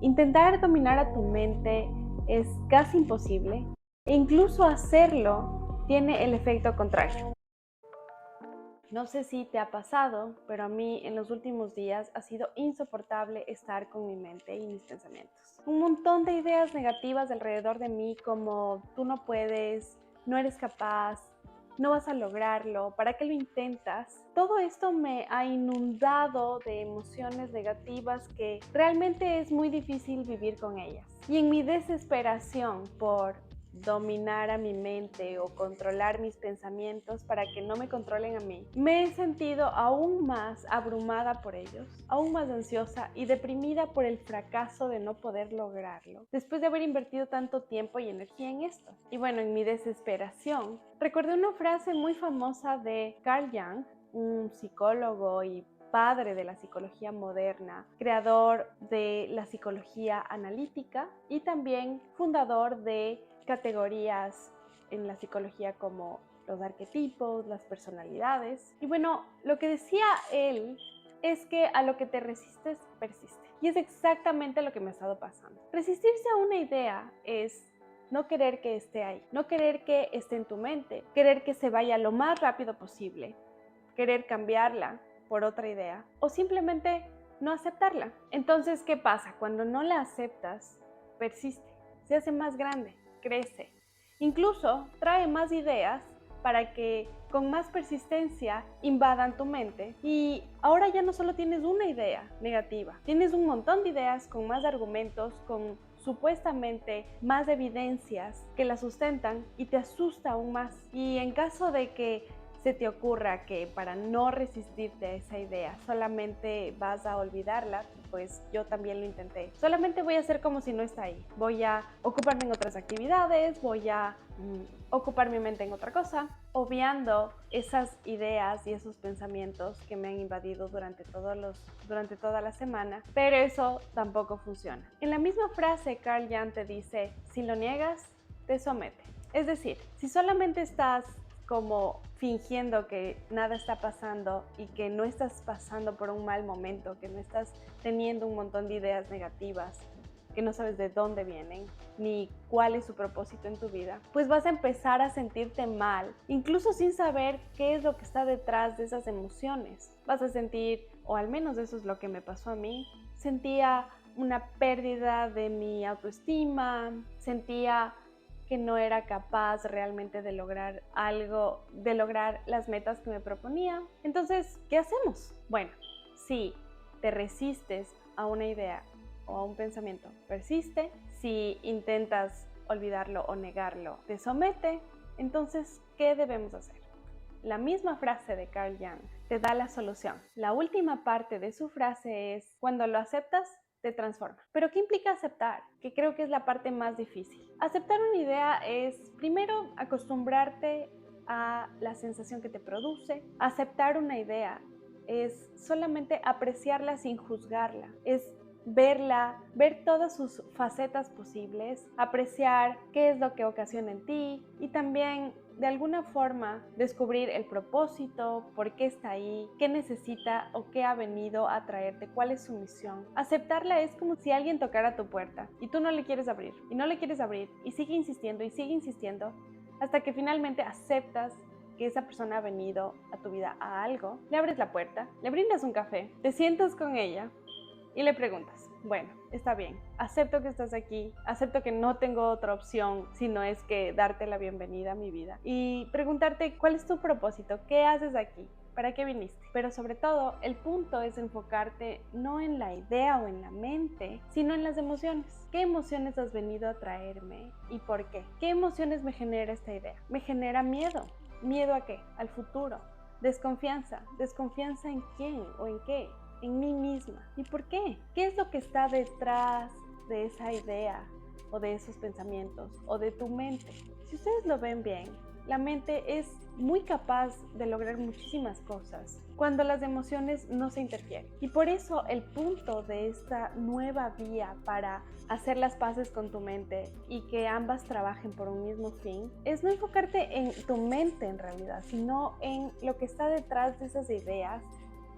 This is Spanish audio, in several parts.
Intentar dominar a tu mente es casi imposible e incluso hacerlo tiene el efecto contrario. No sé si te ha pasado, pero a mí en los últimos días ha sido insoportable estar con mi mente y mis pensamientos. Un montón de ideas negativas alrededor de mí como tú no puedes, no eres capaz, no vas a lograrlo, ¿para qué lo intentas? Todo esto me ha inundado de emociones negativas que realmente es muy difícil vivir con ellas. Y en mi desesperación por dominar a mi mente o controlar mis pensamientos para que no me controlen a mí, me he sentido aún más abrumada por ellos, aún más ansiosa y deprimida por el fracaso de no poder lograrlo, después de haber invertido tanto tiempo y energía en esto. Y bueno, en mi desesperación, recordé una frase muy famosa de Carl Jung, un psicólogo y padre de la psicología moderna, creador de la psicología analítica y también fundador de categorías en la psicología como los arquetipos, las personalidades. Y bueno, lo que decía él es que a lo que te resistes, persiste. Y es exactamente lo que me ha estado pasando. Resistirse a una idea es no querer que esté ahí, no querer que esté en tu mente, querer que se vaya lo más rápido posible, querer cambiarla por otra idea o simplemente no aceptarla. Entonces, ¿qué pasa? Cuando no la aceptas, persiste, se hace más grande, crece. Incluso trae más ideas para que con más persistencia invadan tu mente y ahora ya no solo tienes una idea negativa, tienes un montón de ideas con más argumentos, con supuestamente más evidencias que la sustentan y te asusta aún más. Y en caso de que se te ocurra que para no resistirte a esa idea solamente vas a olvidarla, pues yo también lo intenté. Solamente voy a hacer como si no está ahí. Voy a ocuparme en otras actividades, voy a ocupar mi mente en otra cosa, obviando esas ideas y esos pensamientos que me han invadido durante toda la semana, pero eso tampoco funciona. En la misma frase, Carl Jung te dice, si lo niegas, te somete. Es decir, si solamente estás como fingiendo que nada está pasando y que no estás pasando por un mal momento, que no estás teniendo un montón de ideas negativas, que no sabes de dónde vienen, ni cuál es su propósito en tu vida, pues vas a empezar a sentirte mal, incluso sin saber qué es lo que está detrás de esas emociones. Vas a sentir, o al menos eso es lo que me pasó a mí, sentía una pérdida de mi autoestima, sentía que no era capaz realmente de lograr algo, de lograr las metas que me proponía. Entonces, ¿qué hacemos? Bueno, si te resistes a una idea o a un pensamiento, persiste. Si intentas olvidarlo o negarlo, te somete. Entonces, ¿qué debemos hacer? La misma frase de Carl Jung te da la solución. La última parte de su frase es, cuando lo aceptas, te transforma. ¿Pero qué implica aceptar? Que creo que es la parte más difícil. Aceptar una idea es, primero, acostumbrarte a la sensación que te produce. Aceptar una idea es solamente apreciarla sin juzgarla. Es verla, ver todas sus facetas posibles, apreciar qué es lo que ocasiona en ti y también de alguna forma descubrir el propósito, por qué está ahí, qué necesita o qué ha venido a traerte, cuál es su misión. Aceptarla es como si alguien tocara tu puerta y tú no le quieres abrir y no le quieres abrir y sigue insistiendo hasta que finalmente aceptas que esa persona ha venido a tu vida a algo, le abres la puerta, le brindas un café, te sientas con ella y le preguntas, bueno, está bien, acepto que estás aquí, acepto que no tengo otra opción si no es que darte la bienvenida a mi vida y preguntarte cuál es tu propósito, qué haces aquí, para qué viniste. Pero sobre todo, el punto es enfocarte no en la idea o en la mente, sino en las emociones. ¿Qué emociones has venido a traerme y por qué? ¿Qué emociones me genera esta idea? Me genera miedo. ¿Miedo a qué? Al futuro. Desconfianza. ¿Desconfianza en quién o en qué? En mí misma. ¿Y por qué? ¿Qué es lo que está detrás de esa idea o de esos pensamientos o de tu mente? Si ustedes lo ven bien, la mente es muy capaz de lograr muchísimas cosas cuando las emociones no se interfieren. Y por eso el punto de esta nueva vía para hacer las paces con tu mente y que ambas trabajen por un mismo fin es no enfocarte en tu mente en realidad, sino en lo que está detrás de esas ideas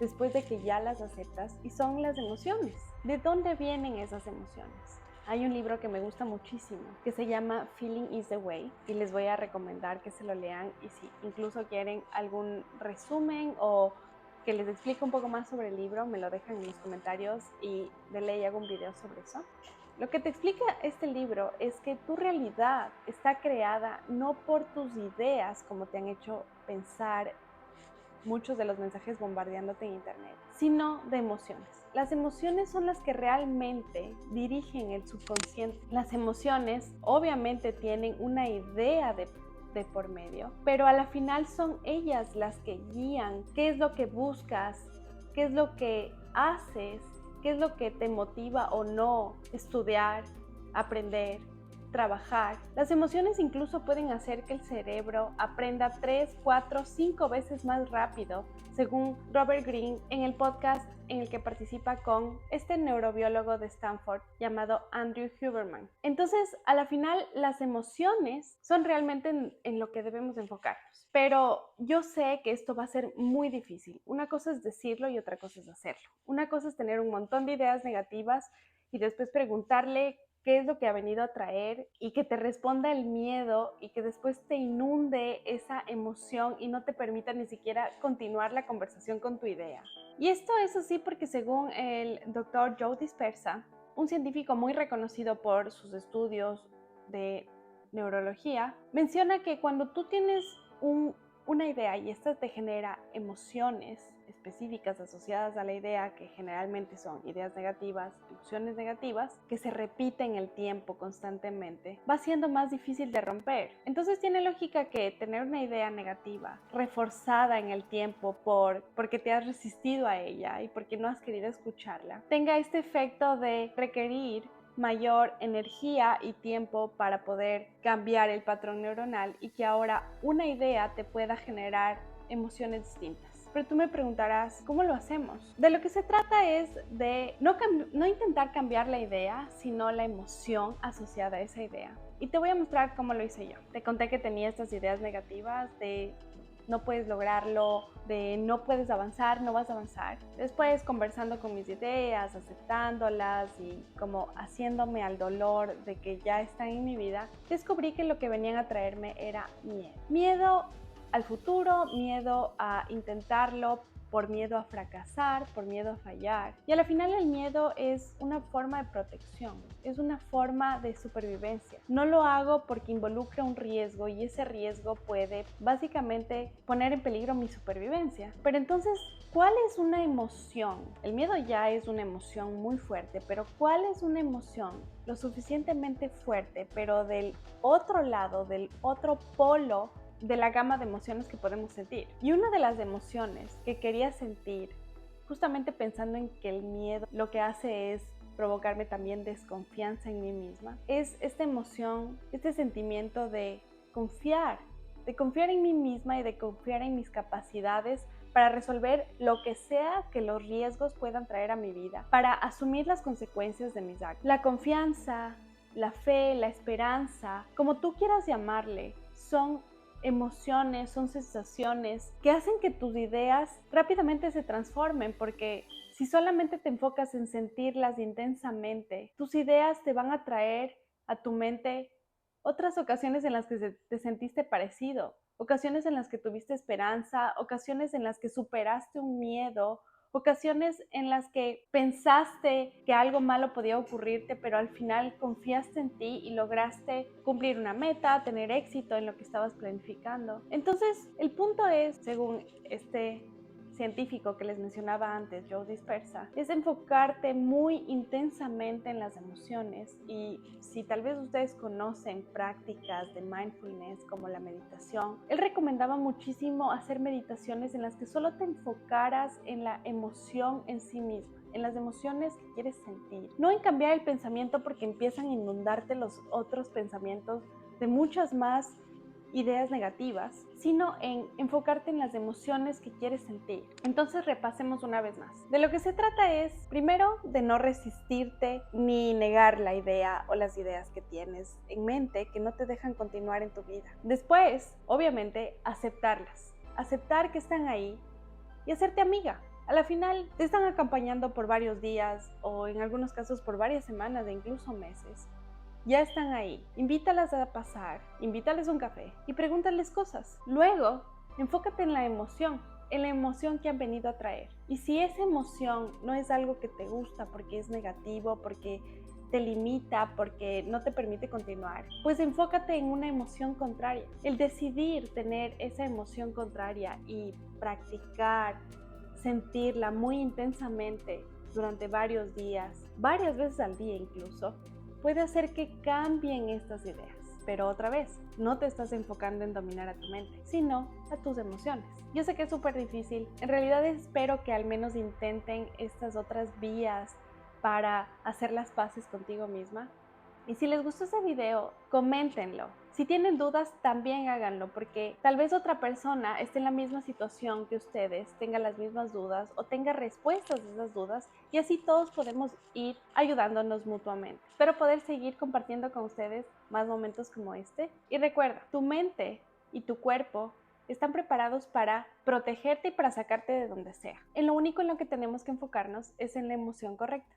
después de que ya las aceptas, y son las emociones. ¿De dónde vienen esas emociones? Hay un libro que me gusta muchísimo que se llama Feeling is the Way y les voy a recomendar que se lo lean, y si incluso quieren algún resumen o que les explique un poco más sobre el libro, me lo dejan en los comentarios y de ley hago un video sobre eso. Lo que te explica este libro es que tu realidad está creada no por tus ideas, como te han hecho pensar muchos de los mensajes bombardeándote en internet, sino de emociones. Las emociones son las que realmente dirigen el subconsciente. Las emociones obviamente tienen una idea de por medio, pero a la final son ellas las que guían qué es lo que buscas, qué es lo que haces, qué es lo que te motiva o no estudiar, aprender, trabajar. Las emociones incluso pueden hacer que el cerebro aprenda 3, 4, 5 veces más rápido, según Robert Greene en el podcast en el que participa con este neurobiólogo de Stanford llamado Andrew Huberman. Entonces, a la final, las emociones son realmente en lo que debemos enfocarnos. Pero yo sé que esto va a ser muy difícil. Una cosa es decirlo y otra cosa es hacerlo. Una cosa es tener un montón de ideas negativas y después preguntarle qué es lo que ha venido a traer y que te responda el miedo y que después te inunde esa emoción y no te permita ni siquiera continuar la conversación con tu idea. Y esto es así porque según el doctor Joe Dispenza, un científico muy reconocido por sus estudios de neurología, menciona que cuando tú tienes una idea y esta te genera emociones específicas asociadas a la idea, que generalmente son ideas negativas, emociones negativas, que se repiten en el tiempo constantemente, va siendo más difícil de romper. Entonces tiene lógica que tener una idea negativa reforzada en el tiempo porque te has resistido a ella y porque no has querido escucharla, tenga este efecto de requerir mayor energía y tiempo para poder cambiar el patrón neuronal y que ahora una idea te pueda generar emociones distintas. Pero tú me preguntarás, ¿cómo lo hacemos? De lo que se trata es de no intentar cambiar la idea, sino la emoción asociada a esa idea. Y te voy a mostrar cómo lo hice yo. Te conté que tenía estas ideas negativas de no puedes lograrlo, de no puedes avanzar, no vas a avanzar. Después, conversando con mis ideas, aceptándolas y como haciéndome al dolor de que ya están en mi vida, descubrí que lo que venían a traerme era miedo. Miedo al futuro, miedo a intentarlo, por miedo a fracasar, por miedo a fallar. Y al final el miedo es una forma de protección, es una forma de supervivencia. No lo hago porque involucra un riesgo y ese riesgo puede básicamente poner en peligro mi supervivencia. Pero entonces, ¿cuál es una emoción? El miedo ya es una emoción muy fuerte, pero ¿cuál es una emoción lo suficientemente fuerte, pero del otro lado, del otro polo de la gama de emociones que podemos sentir? Y una de las emociones que quería sentir, justamente pensando en que el miedo lo que hace es provocarme también desconfianza en mí misma, es esta emoción, este sentimiento de confiar en mí misma y de confiar en mis capacidades para resolver lo que sea que los riesgos puedan traer a mi vida, para asumir las consecuencias de mis actos. La confianza, la fe, la esperanza, como tú quieras llamarle, son emociones, son sensaciones que hacen que tus ideas rápidamente se transformen, porque si solamente te enfocas en sentirlas intensamente, tus ideas te van a traer a tu mente otras ocasiones en las que te sentiste parecido, ocasiones en las que tuviste esperanza, ocasiones en las que superaste un miedo, ocasiones en las que pensaste que algo malo podía ocurrirte, pero al final confiaste en ti y lograste cumplir una meta, tener éxito en lo que estabas planificando. Entonces, el punto es, según este científico que les mencionaba antes, Joe Dispenza, es enfocarte muy intensamente en las emociones. Y si tal vez ustedes conocen prácticas de mindfulness como la meditación, él recomendaba muchísimo hacer meditaciones en las que solo te enfocaras en la emoción en sí misma, en las emociones que quieres sentir, no en cambiar el pensamiento porque empiezan a inundarte los otros pensamientos de muchas más ideas negativas, sino en enfocarte en las emociones que quieres sentir. Entonces repasemos una vez más. De lo que se trata es, primero, de no resistirte ni negar la idea o las ideas que tienes en mente que no te dejan continuar en tu vida. Después, obviamente, aceptarlas, aceptar que están ahí y hacerte amiga. A la final te están acompañando por varios días o en algunos casos por varias semanas e incluso meses. Ya están ahí. Invítalas a pasar, invítales un café y pregúntales cosas. Luego, enfócate en la emoción que han venido a traer. Y si esa emoción no es algo que te gusta porque es negativo, porque te limita, porque no te permite continuar, pues enfócate en una emoción contraria. El decidir tener esa emoción contraria y practicar, sentirla muy intensamente durante varios días, varias veces al día incluso, puede hacer que cambien estas ideas. Pero otra vez, no te estás enfocando en dominar a tu mente, sino a tus emociones. Yo sé que es súper difícil. En realidad espero que al menos intenten estas otras vías para hacer las paces contigo misma. Y si les gustó ese video, coméntenlo. Si tienen dudas, también háganlo, porque tal vez otra persona esté en la misma situación que ustedes, tenga las mismas dudas o tenga respuestas a esas dudas, y así todos podemos ir ayudándonos mutuamente. Espero poder seguir compartiendo con ustedes más momentos como este. Y recuerda, tu mente y tu cuerpo están preparados para protegerte y para sacarte de donde sea. En lo único en lo que tenemos que enfocarnos es en la emoción correcta.